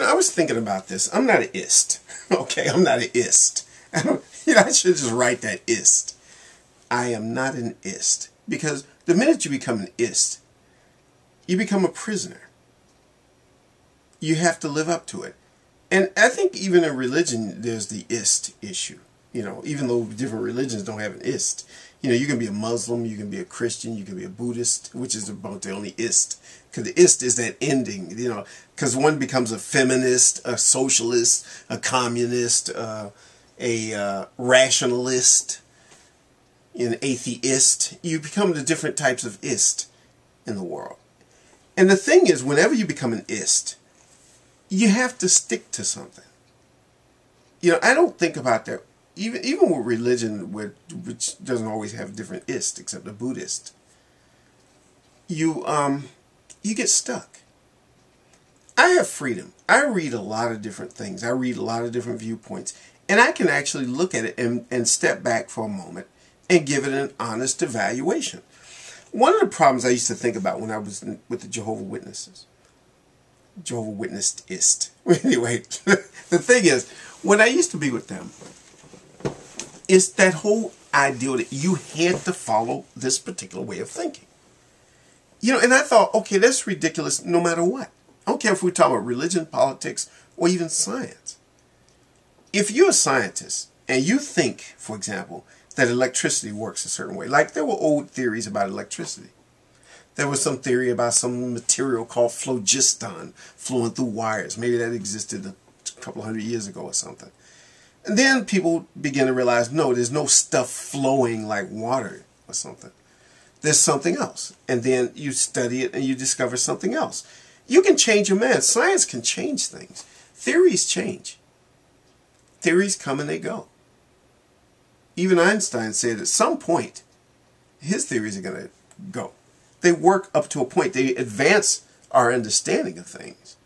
I was thinking about this. I'm not an ist. Okay, I'm not an ist. I should just write that ist. I am not an ist. Because the minute you become an ist, you become a prisoner. You have to live up to it. And I think even in religion, there's the ist issue. Even though different religions don't have an ist. You can be a Muslim, you can be a Christian, you can be a Buddhist, which is about the only ist. Because the ist is that ending, because one becomes a feminist, a socialist, a communist, a rationalist, an atheist. You become the different types of ist in the world. And the thing is, whenever you become an ist, you have to stick to something. I don't think about that. Even with religion, which doesn't always have different ist, except the Buddhist, you get stuck. I have freedom. I read a lot of different things. I read a lot of different viewpoints. And I can actually look at it and step back for a moment and give it an honest evaluation. One of the problems I used to think about when I was with the Jehovah's Witnesses, Jehovah's Witnessist. Anyway, the thing is, when I used to be with them, it's that whole idea that you had to follow this particular way of thinking. And I thought, okay, that's ridiculous no matter what. I don't care if we're talking about religion, politics, or even science. If you're a scientist and you think, for example, that electricity works a certain way, like there were old theories about electricity. There was some theory about some material called phlogiston flowing through wires. Maybe that existed a couple hundred years ago or something. And then people begin to realize, no, there's no stuff flowing like water or something. There's something else. And then you study it and you discover something else. You can change your mind. Science can change things. Theories change. Theories come and they go. Even Einstein said at some point, his theories are going to go. They work up to a point. They advance our understanding of things.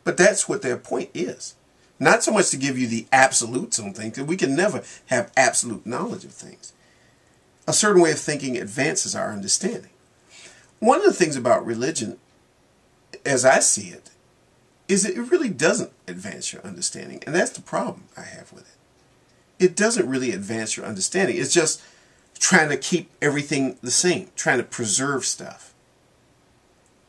But that's what their point is. Not so much to give you the absolutes on things, because we can never have absolute knowledge of things. A certain way of thinking advances our understanding. One of the things about religion, as I see it, is that it really doesn't advance your understanding. And that's the problem I have with it. It doesn't really advance your understanding. It's just trying to keep everything the same, trying to preserve stuff.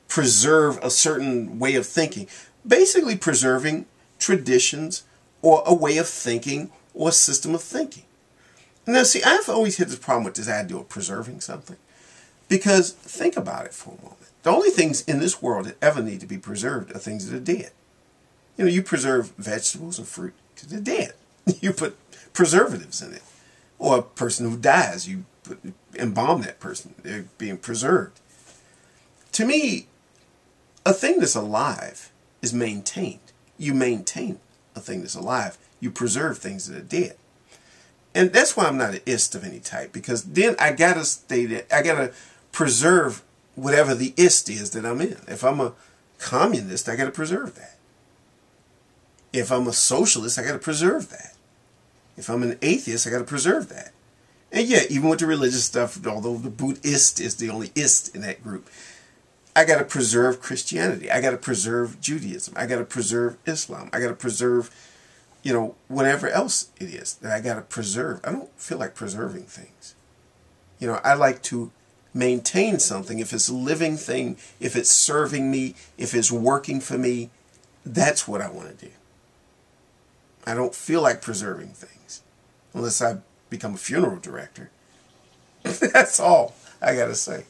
Preserve a certain way of thinking. Basically preserving traditions or a way of thinking or a system of thinking. Now see, I've always had this problem with this idea of preserving something. Because think about it for a moment. The only things in this world that ever need to be preserved are things that are dead. You preserve vegetables or fruit because they're dead. You put preservatives in it. Or a person who dies, you embalm that person. They're being preserved. To me, a thing that's alive is maintained. You maintain a thing that's alive. You preserve things that are dead. And that's why I'm not an ist of any type, because then I gotta stay there. I gotta preserve whatever the ist is that I'm in. If I'm a communist, I gotta preserve that. If I'm a socialist, I gotta preserve that. If I'm an atheist, I gotta preserve that. And yeah, even with the religious stuff, although the Buddhist is the only ist in that group, I got to preserve Christianity. I got to preserve Judaism. I got to preserve Islam. I got to preserve, whatever else it is that I got to preserve. I don't feel like preserving things. I like to maintain something. If it's a living thing, if it's serving me, if it's working for me, that's what I want to do. I don't feel like preserving things unless I become a funeral director. That's all I got to say.